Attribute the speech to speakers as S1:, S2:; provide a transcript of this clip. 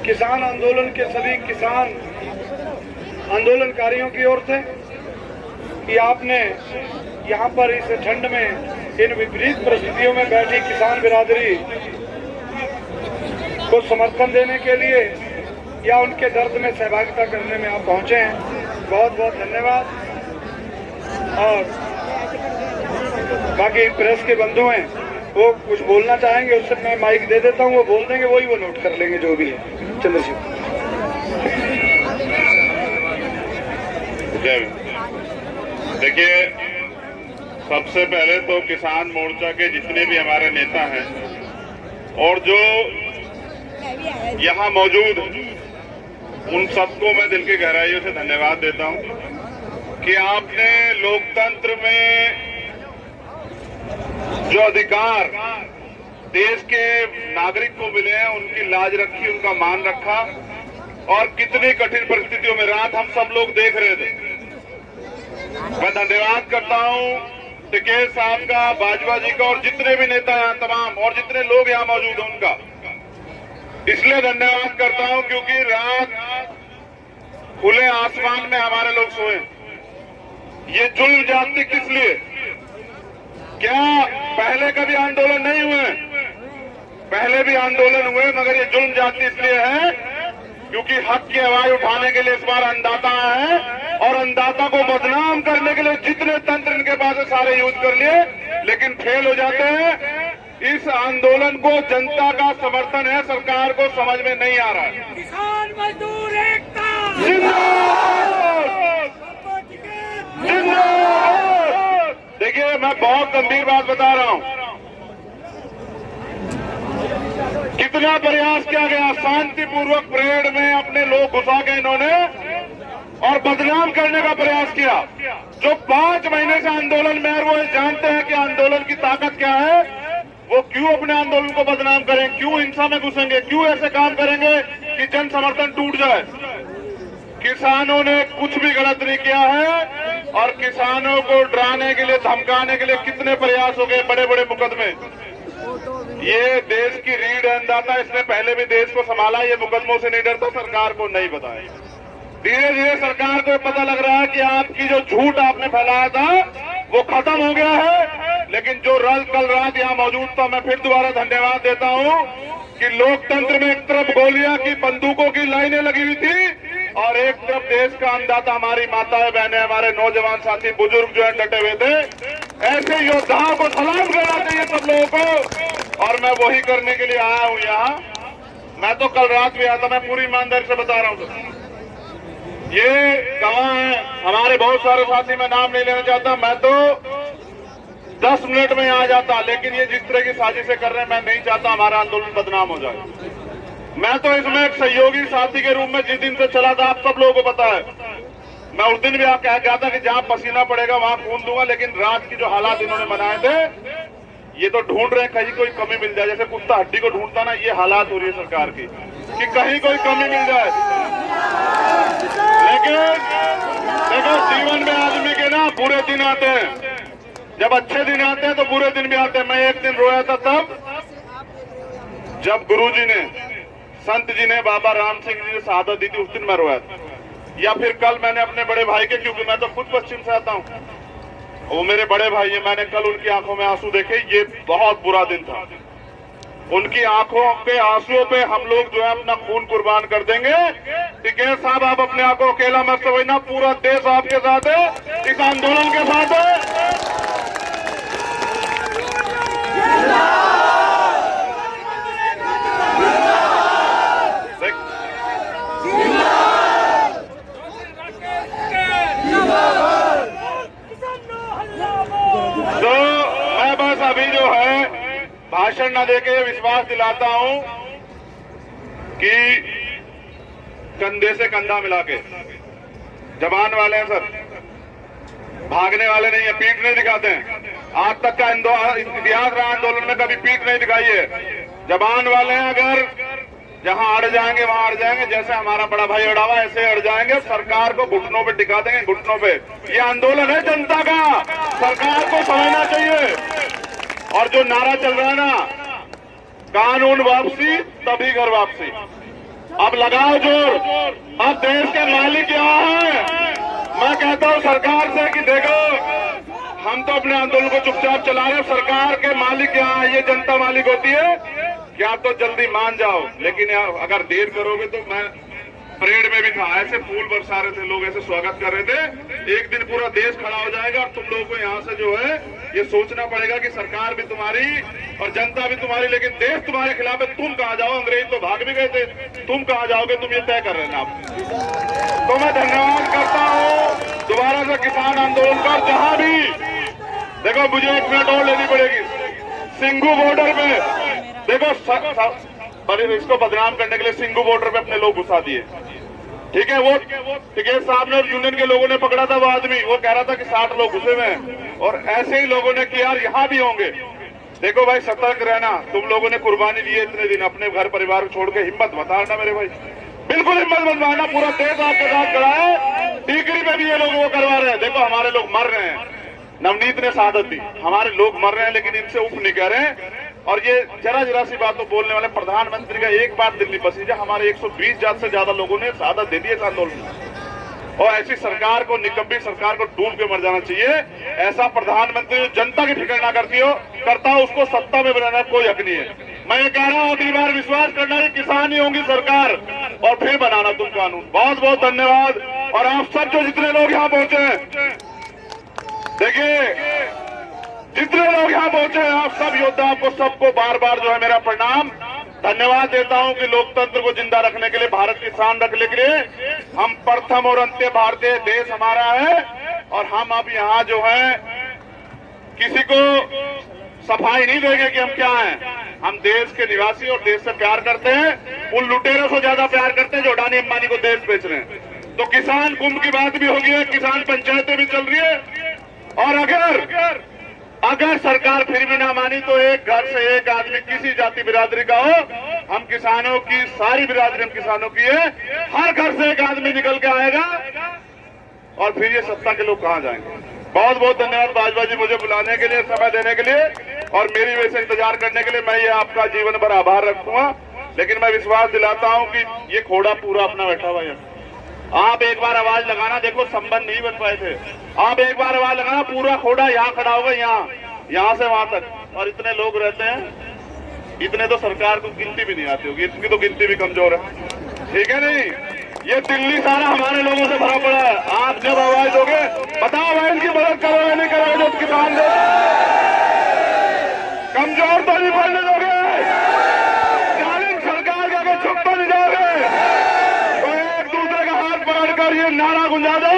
S1: किसान आंदोलन के सभी किसान आंदोलनकारियों की ओर से कि आपने यहाँ पर इस ठंड में इन विपरीत परिस्थितियों में बैठी किसान बिरादरी को समर्थन देने के लिए या उनके दर्द में सहभागिता करने में आप पहुंचे हैं। बहुत बहुत धन्यवाद। और बाकी प्रेस के बंधु हैं, वो कुछ बोलना चाहेंगे, उससे मैं माइक दे देता हूँ, वो बोल देंगे, वही वो नोट कर लेंगे जो भी है। चंद्रशेखर,
S2: देखिए, सबसे पहले तो किसान मोर्चा के जितने भी हमारे नेता हैं और जो यहाँ मौजूद उन सबको मैं दिल की गहराइयों से धन्यवाद देता हूँ कि आपने लोकतंत्र में जो अधिकार देश के नागरिक को मिले हैं उनकी लाज रखी, उनका मान रखा। और कितनी कठिन परिस्थितियों में रात हम सब लोग देख रहे थे। मैं धन्यवाद करता हूँ टिकैत साहब का, बाजवा जी का और जितने भी नेता यहाँ तमाम और जितने लोग यहाँ मौजूद हैं उनका इसलिए धन्यवाद करता हूँ क्योंकि रात खुले आसमान में हमारे लोग सोए। ये जुल्म जाति किस लिए? क्या पहले कभी आंदोलन नहीं हुए? पहले भी आंदोलन हुए, मगर ये जुल्म जाति इसलिए है क्योंकि हक की आवाज उठाने के लिए इस बार अन्नदाता है और अन्नदाता को बदनाम करने के लिए जितने तंत्र इनके पास है सारे यूज कर लिए, लेकिन फेल हो जाते हैं। इस आंदोलन को जनता का समर्थन है, सरकार को समझ में नहीं आ रहा है।
S3: किसान मजदूर एकता
S2: जिंदाबाद, जिंदाबाद। देखिए, मैं बहुत गंभीर बात बता रहा हूं। कितना प्रयास किया गया, शांतिपूर्वक परेड में अपने लोग घुसा के इन्होंने और बदनाम करने का प्रयास किया। जो 5 महीने से आंदोलन में है वो जानते हैं कि आंदोलन की ताकत क्या है। वो क्यों अपने आंदोलन को बदनाम करें, क्यों हिंसा में घुसेंगे, क्यों ऐसे काम करेंगे कि जन समर्थन टूट जाए। किसानों ने कुछ भी गलत नहीं किया है और किसानों को डराने के लिए, धमकाने के लिए कितने प्रयास हो गए, बड़े बड़े मुकदमे। ये देश की रीढ़ है अन्नदाता, इसने पहले भी देश को संभाला, ये मुकदमों से नहीं डरता, सरकार को नहीं बताया। धीरे धीरे सरकार को पता लग रहा है कि आपकी जो झूठ आपने फैलाया था वो खत्म हो गया है। लेकिन जो कल रात यहाँ मौजूद था, मैं फिर दोबारा धन्यवाद देता हूँ कि लोकतंत्र में एक तरफ गोलियां की, बंदूकों की लाइनें लगी हुई थी और एक तरफ देश का अन्नदाता, हमारी माताएं बहनें, हमारे नौजवान साथी, बुजुर्ग जो है डटे हुए थे। ऐसे योद्धाओं को सलाम करना चाहिए सब लोगों को और मैं वही करने के लिए आया हूँ यहाँ। मैं तो कल रात भी आया था, मैं पूरी ईमानदारी से बता रहा हूँ। ये गवाह है हमारे बहुत सारे साथी, मैं नाम नहीं लेना चाहता। मैं तो 10 मिनट में आ जाता, लेकिन ये जिस तरह की साजिशें कर रहे हैं, मैं नहीं चाहता हमारा आंदोलन बदनाम हो जाए। मैं तो इसमें एक सहयोगी साथी के रूप में जिस दिन से चला था, आप सब लोगों को पता है, मैं उस दिन भी कह गया था कि जहां पसीना पड़ेगा वहां खून दूंगा। लेकिन रात की जो हालात इन्होंने बनाए थे, ये तो ढूंढ रहे हैं कहीं कोई कमी मिल जाए, जैसे कुत्ता हड्डी को ढूंढता ना, ये हालात हो रही है सरकार की कि कहीं कोई कमी मिल जाए। लेकिन देखो, जीवन में आदमी के ना बुरे दिन आते हैं, जब अच्छे दिन आते हैं तो बुरे दिन भी आते हैं। मैं एक दिन रोया था तब जब गुरुजी ने, संत जी ने, बाबा राम सिंह जी ने शहादत दी थी, उस दिन मैं रोया था। या फिर कल मैंने अपने बड़े भाई के, क्योंकि मैं तो खुद पश्चिम से आता हूँ, वो मेरे बड़े भाई है, मैंने कल उनकी आंखों में आंसू देखे। ये बहुत बुरा दिन था। उनकी आंखों के आंसुओं पे हम लोग जो है अपना खून कुर्बान कर देंगे। टिकैत साहब, आप अपने आप को अकेला मत समझना, पूरा देश आपके साथ है, इस आंदोलन के साथ है। तो मैं बस अभी जो है भाषण न देके विश्वास दिलाता हूं कि कंधे से कंधा मिला के, जवान वाले हैं सर, भागने वाले नहीं है, पीठ नहीं दिखाते हैं। आज तक का इतिहास रहा आंदोलन में, कभी पीठ नहीं दिखाई है। जवान वाले हैं, अगर जहां अड़ जाएंगे वहां अड़ जाएंगे, जैसे हमारा बड़ा भाई अड़ा हुआ ऐसे अड़ जाएंगे। सरकार को घुटनों पे टिका देंगे, घुटनों पे। ये आंदोलन है जनता का, सरकार को समझना चाहिए। और जो नारा चल रहा है ना, कानून वापसी तभी घर वापसी, अब लगाओ जोर। अब देश के मालिक यहाँ है। मैं कहता हूँ सरकार से कि देखो, हम तो अपने आंदोलन को चुपचाप चला रहे हैं, सरकार के मालिक यहाँ, ये जनता मालिक होती है कि आप तो जल्दी मान जाओ, लेकिन अगर देर करोगे तो मैं परेड में भी था, ऐसे फूल बरसा रहे थे लोग, ऐसे स्वागत कर रहे थे। एक दिन पूरा देश खड़ा हो जाएगा और तुम लोगों को यहाँ से जो है ये सोचना पड़ेगा कि सरकार भी तुम्हारी और जनता भी तुम्हारी, लेकिन देश तुम्हारे खिलाफ है। तुम कहाँ जाओ, अंग्रेज तो भाग भी गए थे, तुम कहाँ जाओगे, तुम ये तय कर रहे ना। तो मैं धन्यवाद करता हूँ दोबारा से किसान आंदोलन पर। जहां भी देखो, मुझे 1 मिनट और लेनी पड़ेगी। सिंघू बॉर्डर पे देखो, इसको बदनाम करने के लिए सिंघू बॉर्डर पे अपने लोग घुसा दिए। ठीक है, वो टिकैत साहब ने और यूनियन के लोगों ने पकड़ा था वो आदमी, वो कह रहा था कि 60 लोग घुसे हुए हैं, और ऐसे ही लोगों ने किया, यहाँ भी होंगे। देखो भाई, सतर्क रहना। तुम लोगों ने कुर्बानी दी है इतने दिन, अपने घर परिवार को छोड़ के हिम्मत मत हारना मेरे भाई, बिल्कुल हिम्मत मत हारना। पूरा देश आपके साथ खड़ा है। टीकरी में भी ये लोग वो करवा रहे हैं। देखो, हमारे लोग मर रहे हैं, नवनीत ने शहादत दी, हमारे लोग मर रहे हैं, लेकिन इनसे उफ नहीं कह रहे हैं। और ये जरा सी बात तो बोलने वाले प्रधानमंत्री का एक बात दिल नहीं बसी, हमारे 120 हजार से ज्यादा लोगों ने शहादत दे दी है इस आंदोलन में। और ऐसी सरकार को, निकम्मी सरकार को डूब के मर जाना चाहिए। ऐसा प्रधानमंत्री जो जनता की फिक्र ना करता हो, उसको सत्ता में बनाना कोई हक नहीं है। मैं ये कह रहा हूँ, अगली बार विश्वास करना है, किसान ही होंगी सरकार, और फिर बनाना तुम कानून। बहुत बहुत धन्यवाद। और आप सब जो जितने लोग यहाँ पहुंचे हैं, देखिए जितने लोग यहाँ पहुंचे हैं, आप सब योद्धा, आपको सबको बार बार जो है मेरा प्रणाम, धन्यवाद देता हूं कि लोकतंत्र को जिंदा रखने के लिए, भारत की शान रखने के लिए हम प्रथम और अंत्य भारतीय, देश हमारा है। और हम अब यहाँ जो है किसी को सफाई नहीं देंगे कि हम क्या हैं। हम देश के निवासी और देश से प्यार करते हैं, उन लुटेरों से ज्यादा प्यार करते हैं जो अडानी अंबानी को देश बेच रहे हैं। तो किसान कुंभ की बात भी होगी है, किसान पंचायतें भी चल रही है। और अगर सरकार फिर भी ना मानी तो एक घर से एक आदमी किसी जाति बिरादरी का हो, हम किसानों की सारी बिरादरी हम किसानों की है, हर घर से एक आदमी निकल के आएगा, और फिर ये सत्ता के लोग कहां जाएंगे। बहुत बहुत धन्यवाद बाजवा जी, मुझे बुलाने के लिए, समय देने के लिए, और मेरी वजह से इंतजार करने के लिए। मैं ये आपका जीवन भर आभार रखूंगा, लेकिन मैं विश्वास दिलाता हूं कि ये खोड़ा पूरा अपना बैठा हुआ है। आप एक बार आवाज लगाना, देखो संबंध नहीं बन पाए थे, आप एक बार आवाज लगाना, पूरा खोड़ा यहाँ खड़ा होगा, यहाँ से वहां तक। और इतने लोग रहते हैं, इतने तो सरकार को गिनती भी नहीं आती होगी, इनकी तो गिनती भी कमजोर है। ठीक है नहीं, ये दिल्ली सारा हमारे लोगों से भरा पड़ा है। आप जब आवाज दोगे, बताओ भाई इनकी मदद करो या नहीं करोगे? जो किसान लोग कमजोर तो नहीं पड़ने दोगे, सरकार के आगे झुक तो नहीं जाओगे। ये नारा गुंजा दो।